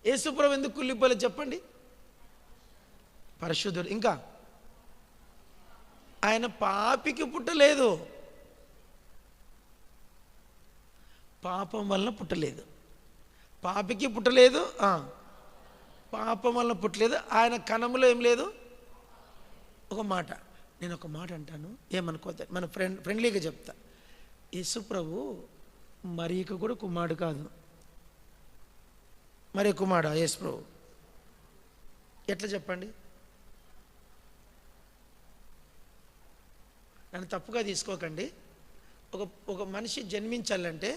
యేసుప్రభు ఎందుకు కుళ్ళిపోలేదు చెప్పండి? పరిశుద్ధుడు. ఇంకా ఆయన పాపికి పుట్టలేదు, పాపం వలన పుట్టలేదు. పాపికి పుట్టలేదు, పాపం వలన పుట్టలేదు. ఆయన కణములో ఏం లేదు. ఒక మాట, నేను ఒక మాట అంటాను, ఏమనుకోతా, మన ఫ్రెండ్లీగా చెప్తా. యేసుప్రభు మరియకు కూడా కుమారుడు కాదు. మరి కుమారుడా యేసుప్రభు? ఎట్లా చెప్పండి? నన్ను తప్పుగా తీసుకోకండి. ఒక మనిషి జన్మించాలంటే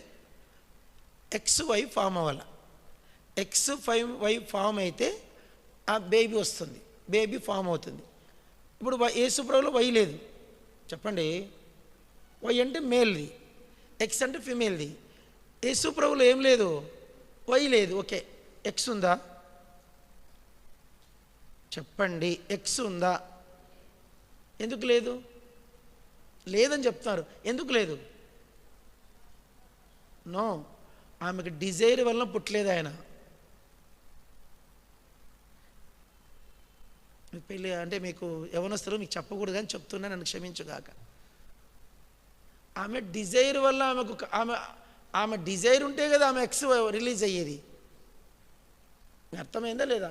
XY ఫామ్ అవ్వాలి. XY ఫామ్ అయితే ఆ బేబీ వస్తుంది, బేబీ ఫామ్ అవుతుంది. ఇప్పుడు యేసుప్రభులో వై లేదు చెప్పండి. వై అంటే మేల్ది, ఎక్స్ అంటే ఫిమేల్ది. యేసుప్రభులో ఏం లేదు, వై లేదు. ఓకే, ఎక్స్ ఉందా చెప్పండి? ఎక్స్ ఉందా? ఎందుకు లేదు? లేదని చెప్తున్నారు. ఎందుకు లేదు? నో, ఆమెకు డిజైర్ వలన పుట్టలేదు ఆయన. పెళ్ళి అంటే మీకు యవనస్తులు మీకు చెప్పకూడదు కానీ చెప్తున్నా, నన్ను క్షమించుగాక. ఆమె డిజైర్ వల్ల ఆమె డిజైర్ ఉంటే కదా ఆమె ఎక్స్ రిలీజ్ అయ్యేది. అర్థమైందా లేదా?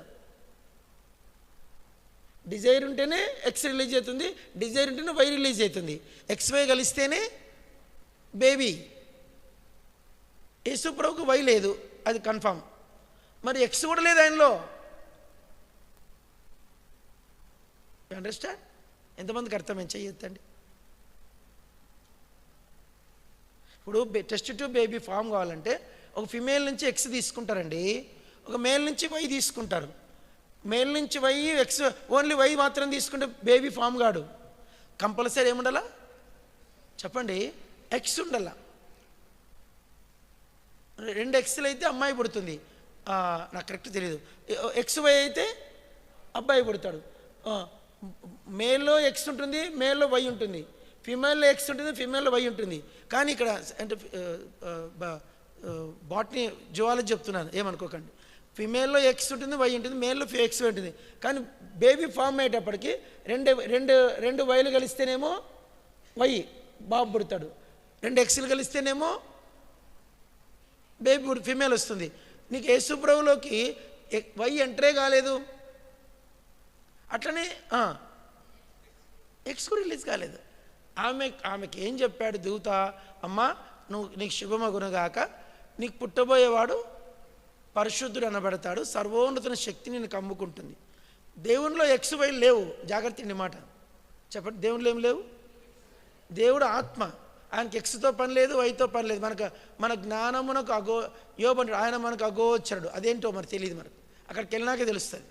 డిజైర్ ఉంటేనే ఎక్స్ రిలీజ్ అవుతుంది, డిజైర్ ఉంటేనే వై రిలీజ్ అవుతుంది. XY కలిస్తేనే బేబీ. యేసుప్రభుకు వై లేదు, అది కన్ఫామ్. మరి ఎక్స్ కూడా లేదు ఆయనలో. అండర్స్టాండ్? ఎంతమందికి అర్థమేం చెయ్యొద్దండి. ఇప్పుడు టెస్ట్ ట్యూబ్ బేబీ ఫామ్ కావాలంటే ఒక ఫిమేల్ నుంచి ఎక్స్ తీసుకుంటారండి, ఒక మేల్ నుంచి వై తీసుకుంటారు. మేల్ నుంచి వై, ఎక్స్, ఓన్లీ వై మాత్రం తీసుకుంటే బేబీ ఫామ్ కాడు. కంపల్సరీ ఏముండాలా చెప్పండి? ఎక్స్ ఉండాల. 2 ఎక్స్లు అయితే అమ్మాయి పుడుతుంది. నాకు కరెక్ట్ తెలియదు. XY అయితే అబ్బాయి పుడతాడు. మేల్లో ఎక్స్ ఉంటుంది, మేల్లో వై ఉంటుంది. ఫిమేల్లో ఎక్స్ ఉంటుంది, ఫిమేల్లో వై ఉంటుంది. కానీ ఇక్కడ అంటే బాటనీ జువాలజీ చెప్తున్నాను, ఏమనుకోకండి. ఫిమేల్లో ఎక్స్ ఉంటుంది, వై ఉంటుంది, మేల్లో XY ఉంటుంది. కానీ బేబీ ఫామ్ అయ్యేటప్పటికి రెండు వైలు కలిస్తేనేమో వై బాబు పుడతాడు, 2 ఎక్స్లు కలిస్తేనేమో బేబీ ఫిమేల్ వస్తుంది. నీకు యేసుప్రభులోకి వై ఎంటరే కాలేదు, అట్లనే ఎక్స్ కూడా రిలీజ్ కాలేదు. ఆమెకి ఏం చెప్పాడు దూత? అమ్మా, నీకు శుభమగునుగాక, నీకు పుట్టబోయేవాడు పరిశుద్ధుడు అనబడతాడు, సర్వోన్నత శక్తి నిన్ను కమ్ముకుంటుంది. దేవునిలో XY లేవు, జాగ్రత్త అండి మాట చెప్పండి. దేవునిలో ఏం లేవు. దేవుడు ఆత్మ, ఆయనకి ఎక్స్తో పని లేదు, వైతో పని లేదు. మన జ్ఞానమునకు యోబంటాడు, ఆయన మనకు అగోచరుడు. అదేంటో మరి తెలియదు, మనకు అక్కడికి వెళ్ళినాకే తెలుస్తుంది.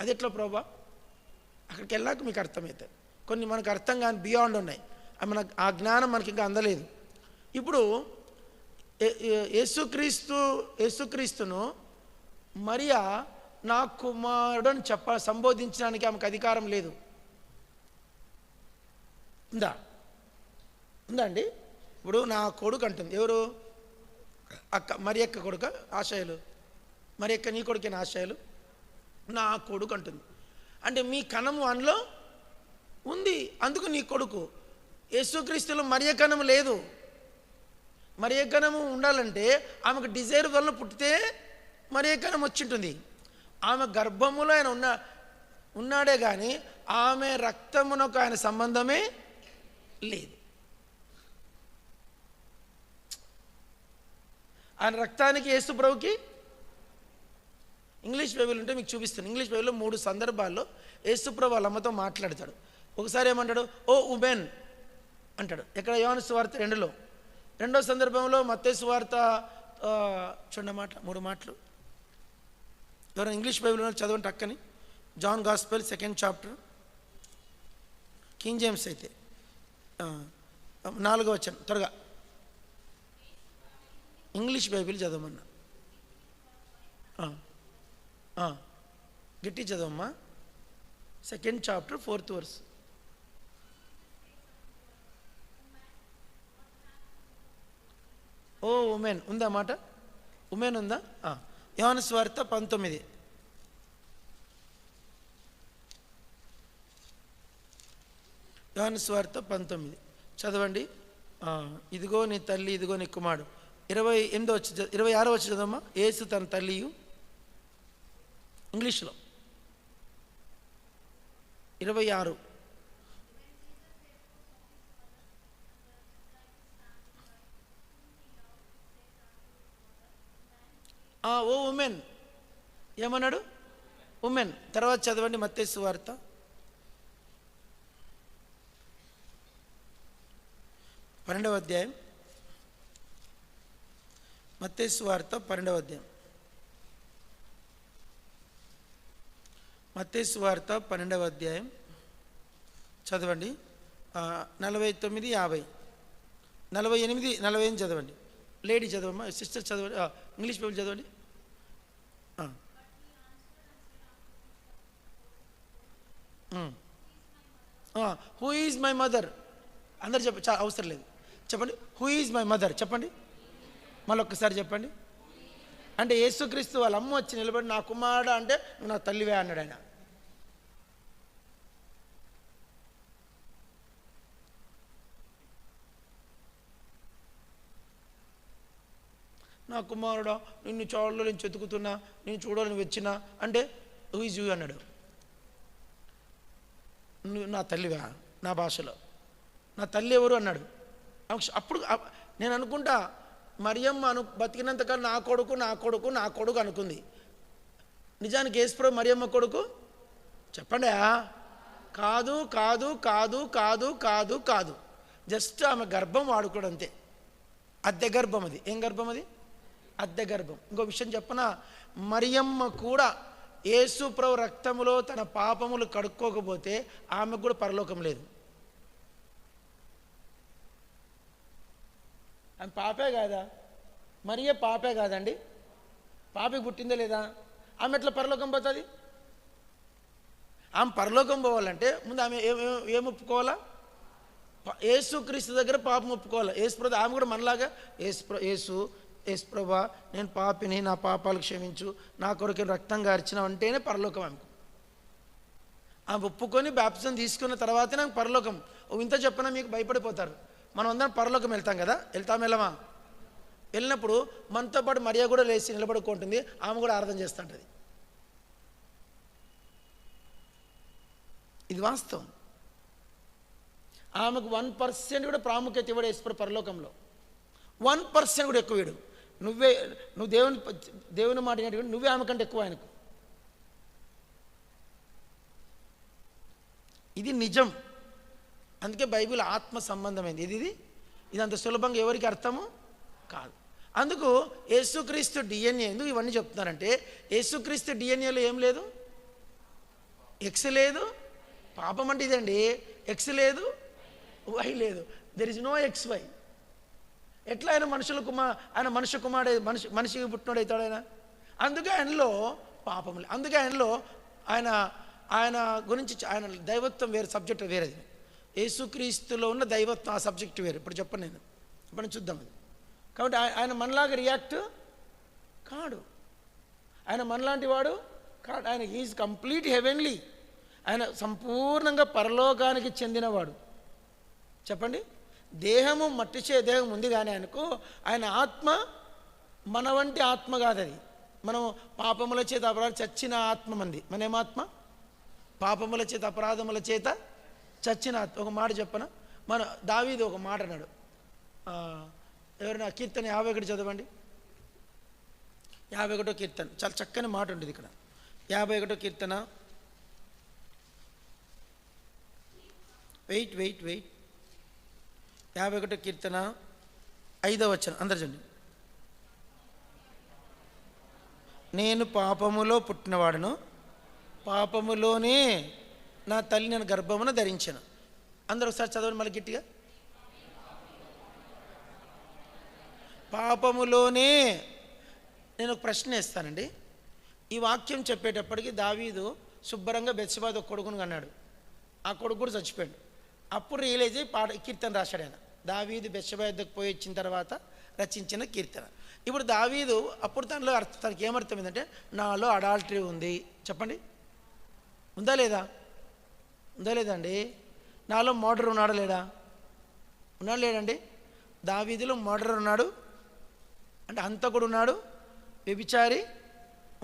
అది ఎట్లా ప్రభా? అక్కడికి వెళ్ళాక మీకు అర్థమవుతుంది. కొన్ని మనకు అర్థం కాని బియాండ్ ఉన్నాయి, ఆ జ్ఞానం మనకి ఇంకా అందలేదు. ఇప్పుడు యేసుక్రీస్తును మరియా నా కుమారుడు అని సంబోధించడానికి ఆమెకు అధికారం లేదు. ఉందా అండి? ఇప్పుడు నా కొడుకు అంటుంది. ఎవరు? మరియక్క కొడుక ఆశయాలు? మరియక్క నీ కొడుకే ఆశయాలు? నా కొడుకు అంటుంది. అంటే మీ కణము అందులో ఉంది, అందుకు నీ కొడుకు. యేసుక్రీస్తులో మరియ కణము లేదు. మరియ కణము ఉండాలంటే ఆమెకు డిజైర్ వలన పుట్టితే మరియ కణం వచ్చింటుంది. ఆమె గర్భములో ఆయన ఉన్నాడే కానీ ఆమె రక్తమునకు ఆయన సంబంధమే లేదు. ఆయన రక్తానికి యేసుప్రభుకి ఇంగ్లీష్ బైబిల్ ఉంటే మీకు చూపిస్తాను. ఇంగ్లీష్ బైబిల్లో 3 సందర్భాల్లో యేసుప్రభు వాళ్ళ అమ్మతో మాట్లాడతాడు. ఒకసారి ఏమంటాడు? ఓ ఉమెన్ అంటాడు. ఎక్కడ? యోహాను సువార్త 2లో. రెండో సందర్భంలో మత్తయి సువార్త చూడండి మాటలు, 3 మాటలు. ఎవరైనా ఇంగ్లీష్ బైబిల్ చదవండి టక్కని. John gospel 2nd chapter, King James అయితే 4వ వచనం. త్వరగా ఇంగ్లీష్ బైబిల్ చదవమన్నా. గట్టి చదవమ్మా. 2nd chapter 4th verse. O woman ఉందా మాట? ఉమెన్ ఉందా? యోహాను సువార్త 19. యోహాను సువార్త 19 చదవండి. ఇదిగో నీ తల్లి, ఇదిగో నీ కుమారుడు. 26 వచ్చి చదవమ్మా. యేసు తన తల్లియు, ఇంగ్లీష్లో 26. ఓ ఉమెన్ ఏమన్నాడు? ఉమెన్. తర్వాత చదవండి మత్తయి సువార్త 12వ అధ్యాయం. మత్తయి సువార్త 12వ అధ్యాయం. మత్తయి సువార్త 12వ అధ్యాయం చదవండి. 49, 50, 48, 45 చదవండి. లేడీ చదవమ్మా, సిస్టర్ చదవండి. ఇంగ్లీష్ బైబిల్ చదవండి. Who is my mother? అందరు చెప్ప, చాలా అవసరం లేదు, చెప్పండి. హూ ఈజ్ మై మదర్ చెప్పండి. మళ్ళీ ఒక్కసారి చెప్పండి. అంటే యేసుక్రీస్తు వాళ్ళ అమ్మ వచ్చి నిలబడి నా కుమారుడు అంటే నువ్వు నా తల్లివే అన్నాడు ఆయన. నా కుమారుడా, నిన్ను చూడలో నేను చెతుకుతున్నా, నేను చూడాలని వచ్చినా అంటే హూ ఈజ్ యూ అన్నాడు. నువ్వు నా తల్లివా? నా భాషలో నా తల్లి ఎవరు అన్నాడు. అప్పుడు నేను అనుకుంటా, మరియమ్మ బతికినంతకాలం నా కొడుకు నా కొడుకు నా కొడుకు అనుకుంది. నిజానికి యేసుప్రభు మరియమ్మ కొడుకు చెప్పండి. కాదు కాదు కాదు కాదు కాదు కాదు. జస్ట్ ఆమె గర్భం వాడుకోవడం అంతే. అద్దె గర్భం అది. ఏం గర్భం అది? అద్దె గర్భం. ఇంకో విషయం చెప్పనా, మరియమ్మ కూడా యేసుప్రభు రక్తములో తన పాపములు కడుక్కోకపోతే ఆమెకు కూడా పరలోకం లేదు. ఆమె పాపే కాదా? మరియ పాపే కాదండి? పాపకి పుట్టిందే లేదా? ఆమె ఎట్లా పరలోకం పోతుంది? ఆమె పరలోకం పోవాలంటే ముందు ఆమె ఏం ఒప్పుకోవాలా? యేసుక్రీస్తు దగ్గర పాపం ఒప్పుకోవాలి. యేసుప్రభు ఆమె కూడా మనలాగా యేసుప్రభా నేను పాపిని, నా పాపాలు క్షమించు, నా కొరకు రక్తం గార్చిన అంటేనే పరలోకం ఆమెకు. ఆమె ఒప్పుకొని బాప్టిజం తీసుకున్న తర్వాతే నాకు పరలోకం. ఇంత చెప్పినా మీకు భయపడిపోతారు. మనం అందరం పరలోకం వెళ్తాం కదా, వెళ్ళమా? వెళ్ళినప్పుడు మనతో పాటు మరియ కూడా లేచి నిలబడుకుంటుంది, ఆమె కూడా ఆరాధన చేస్తుంటుంది. ఇది వాస్తవం. ఆమెకు 1% కూడా ప్రాముఖ్యత ఇవ్వడు యేసుప్రభు పరలోకంలో. 1% కూడా ఎక్కువ ఇవ్వడు. నువ్వు దేవుని మాట నువ్వే ఆమె కంటే ఎక్కువ ఆయనకు. ఇది నిజం. అందుకే బైబిల్ ఆత్మ సంబంధమైంది. ఇది అంత సులభంగా ఎవరికి అర్థము కాదు. అందుకు యేసుక్రీస్తు డిఎన్ఏ ఎందుకు ఇవన్నీ చెప్తున్నారంటే, యేసుక్రీస్తు డిఎన్ఏలో ఏం లేదు? ఎక్స్ లేదు. పాపం అంటే ఇదండి. ఎక్స్ లేదు, వై లేదు. There is no X Y. ఎట్లా ఆయన ఆయన మనుష్య కుమారుడు, మనిషికి పుట్టినోడు అవుతాడు ఆయన. అందుకే ఆయనలో పాపం లేదు. అందుకే ఆయనలో ఆయన గురించి ఆయన దైవత్వం వేరే, సబ్జెక్ట్ వేరేది. యేసుక్రీస్తులో ఉన్న దైవత్వం ఆ సబ్జెక్ట్ వేరు. ఇప్పుడు చెప్పను నేను, ఇప్పుడు చూద్దాం అది. కాబట్టి ఆయన మనలాగా రియాక్ట్ కాడు. ఆయన మనలాంటి వాడు కాడు. ఆయన ఈజ్ కంప్లీట్ హెవెన్లీ. ఆయన సంపూర్ణంగా పరలోకానికి చెందినవాడు. చెప్పండి. దేహము మట్టిచే దేహం ఉంది కానీ ఆయన ఆత్మ మన వంటి ఆత్మ కాదు. అది మనం పాపముల చేత అపరాధం చచ్చిన ఆత్మ మంది. మనమేమాత్మ? పాపముల చేత అపరాధముల చేత చచ్చిన ఆత్మ. ఒక మాట చెప్పన, మన దావీదు ఒక మాట అన్నాడు. ఎవరైనా కీర్తన 51 చదవండి. 51వ కీర్తన చాలా చక్కని మాట ఉంటుంది ఇక్కడ. 51వ కీర్తన. వెయిట్ 51వ కీర్తన 5వ వచనం అందరు చూడండి. నేను పాపములో పుట్టినవాడును, పాపములోనే నా తల్లి నేను గర్భమున ధరించాను. అందరూ ఒకసారి చదవండి మళ్ళీ గట్టిగా. పాపములోనే. నేను ఒక ప్రశ్న వేస్తానండి. ఈ వాక్యం చెప్పేటప్పటికి దావీదు శుభ్రంగా బెత్షెబా ఒక కొడుకును అన్నాడు. ఆ కొడుకు కూడా చచ్చిపోయాడు. అప్పుడు రియలైజ్ అయ్యి కీర్తన రాశాడు ఆయన. దావీదు బెత్షెబా యుద్ధకు పోయి వచ్చిన తర్వాత రచించిన కీర్తన. ఇప్పుడు దావీదు అప్పుడు తనకి ఏమర్థమైందంటే నాలో అడాల్టరీ ఉంది. చెప్పండి, ఉందా లేదా? ఉందా లేదండి? నాలో మర్డర్ ఉన్నాడా లేడా? ఉన్నాడు లేడండి? దావీదులో మర్డర్ ఉన్నాడు అంటే హంతకుడు ఉన్నాడు, వ్యభిచారి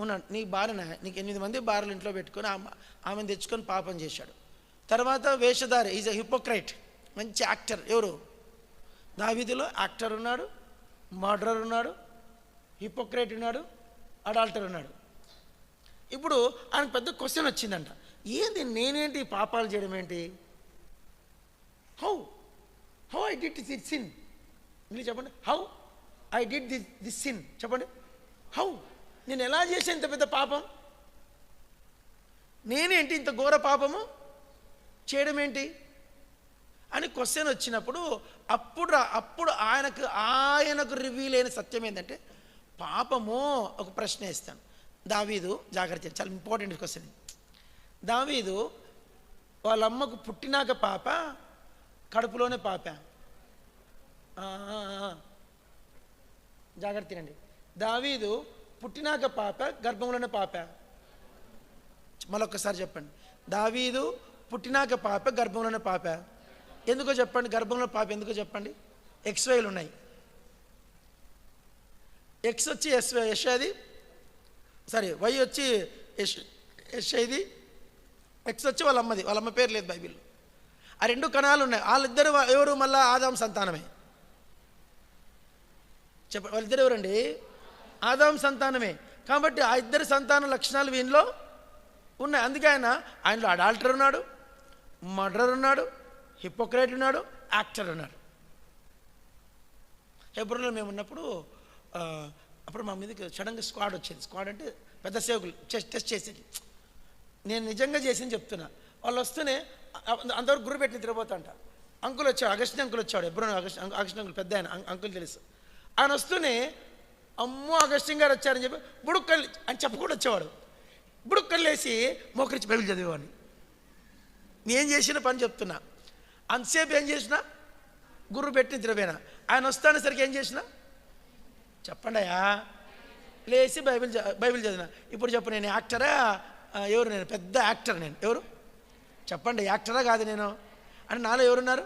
ఉన్నాడు. నీకు భార్య, నీకు 8 మంది భార్యలు ఇంట్లో పెట్టుకొని ఆమెను తెచ్చుకొని పాపం చేశాడు. తర్వాత వేషధారి, ఈజ్ ఎ హిపోక్రైట్, మంచి యాక్టర్. ఎవరు? దావీదులో యాక్టర్ ఉన్నాడు, మర్డరర్ ఉన్నాడు, హిపోక్రైట్ ఉన్నాడు, అడాల్టర్ ఉన్నాడు. ఇప్పుడు ఆయన పెద్ద క్వశ్చన్ వచ్చిందంట, ఏంది నేనేంటి పాపాలు చేయడం ఏంటి? How I did this sin? మీరు చెప్పండి, how I did this sin? చెప్పండి, హౌ? నేను ఎలా చేశాను ఇంత పెద్ద పాపం? నేనేంటి ఇంత ఘోర పాపము చేయడం ఏంటి అని క్వశ్చన్ వచ్చినప్పుడు అప్పుడు ఆయనకు రివీల్ అయిన సత్యం ఏంటంటే, పాపము. ఒక ప్రశ్న వేస్తాను. దావీదు, జాగ్రత్త, చాలా ఇంపార్టెంట్ క్వశ్చన్. దావీదు వాళ్ళ అమ్మకు పుట్టినాక పాప, కడుపులోనే పాప? జాగ్రత్త తినండి. దావీదు పుట్టినాక పాప, గర్భంలోనే పాప? మరొకసారి చెప్పండి. దావీదు పుట్టినాక పాప, గర్భంలోనే పాప? ఎందుకో చెప్పండి. గర్భంలో పాప ఎందుకో చెప్పండి. XYలు ఉన్నాయి. X వచ్చి యెషయాది, సారీ Y వచ్చి యెషయాది, X వచ్చి వాళ్ళ అమ్మది. వాళ్ళ అమ్మ పేరు లేదు బైబిల్లో. ఆ 2 కణాలు ఉన్నాయి. వాళ్ళిద్దరు ఎవరు? మళ్ళా ఆదాం సంతానమే. వాళ్ళిద్దరు ఎవరండి? ఆదాం సంతానమే. కాబట్టి ఆ ఇద్దరు సంతాన లక్షణాలు వీనిలో ఉన్నాయి. అందుకే ఆయనలో అడాల్టర్ ఉన్నాడు, మర్డరర్ ఉన్నాడు, హిపోక్రైట్ ఉన్నాడు, యాక్టర్ ఉన్నాడు. హెబ్రోన్లో మేము ఉన్నప్పుడు అప్పుడు మా మీదకి సడన్గా స్క్వాడ్ వచ్చేది. స్క్వాడ్ అంటే పెద్ద సేవకులు టెస్ట్ చేసేది. నేను నిజంగా చేసింది చెప్తున్నా. వాళ్ళు వస్తూనే అంతవరకు గురి పెట్టి తిరగబోతాంట. అంకుల్ వచ్చాడు, అగస్టిన్ అంకుల్ వచ్చాడు. హెబ్రోన్ అగస్టిన్ అంకుల్ పెద్ద ఆయన, అంకుల్ తెలుసు. ఆయన వస్తూనే అమ్మో అగస్టిన్ గారు వచ్చారని చెప్పి బుడుక్కలు అని చెప్పకుండా వచ్చేవాడు. బుడుక్కలు వేసి మోకరించి బైబిల్ చదివేవాడిని. నేను చేసిన పని చెప్తున్నా. అంతసేపు ఏం చేసినా గుర్రు పెట్టి తిరగబోయినా. ఆయన వస్తానేసరికి ఏం చేసినా చెప్పండి అయ్యా, లేచి బైబిల్ చదివినా. ఇప్పుడు చెప్పు, నేను యాక్టరా? ఎవరు? నేను పెద్ద యాక్టర్. నేను ఎవరు చెప్పండి? యాక్టరా కాదు నేను అని నాలో ఎవరున్నారు?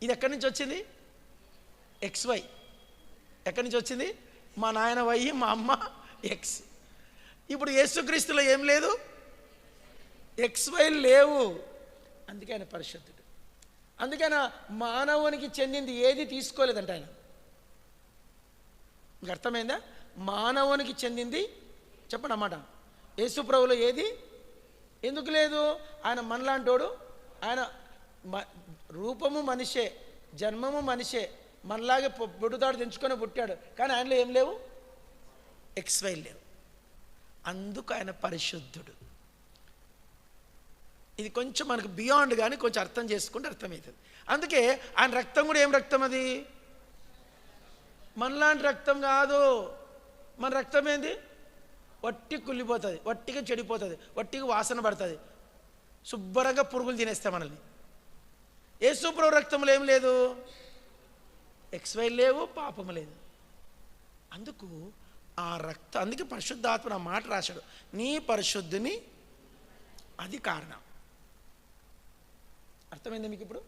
ఇది ఎక్కడి నుంచి వచ్చింది? XY. ఎక్కడి నుంచి వచ్చింది? మా నాయన Y, మా అమ్మ X. ఇప్పుడు యేసుక్రీస్తులో ఏం లేదు? XY లేవు. అందుకే ఆయన పరిశుద్ధుడు. అందుకే ఆయన మానవునికి చెందింది ఏది తీసుకోలేదంట. ఆయన మీకు అర్థమైందా? మానవునికి చెందింది చెప్పండి అన్నమాట. యేసు ప్రభువులో ఏది ఎందుకు లేదు? ఆయన మనలాంటోడు. ఆయన రూపము మనిషే, జన్మము మనిషే, మనలాగే బొడ్డుతాడు తెంచుకొని పుట్టాడు. కానీ ఆయనలో ఏం లేవు? XY లేవు. అందుకు ఆయన పరిశుద్ధుడు. ఇది కొంచెం మనకు బియాండ్, కానీ కొంచెం అర్థం చేసుకుంటే అర్థమవుతుంది. అందుకే ఆయన రక్తం కూడా ఏం రక్తం? అది మనలాంటి రక్తం కాదు. మన రక్తం ఏంది? వట్టి కుళ్ళిపోతుంది, వట్టిగా చెడిపోతుంది, వట్టిగా వాసన పడుతుంది, శుభ్రంగా పురుగులు తినేస్తాయి మనల్ని. యేసుప్రభు రక్తంలో ఏం లేదు? XY లేవు, పాపము లేదు. అందుకు ఆ రక్తం, అందుకే పరిశుద్ధాత్మ ఆ మాట రాశాడు, నీ పరిశుద్ధిని. అది కారణం. అర్థమైందా మీకు ఇప్పుడు?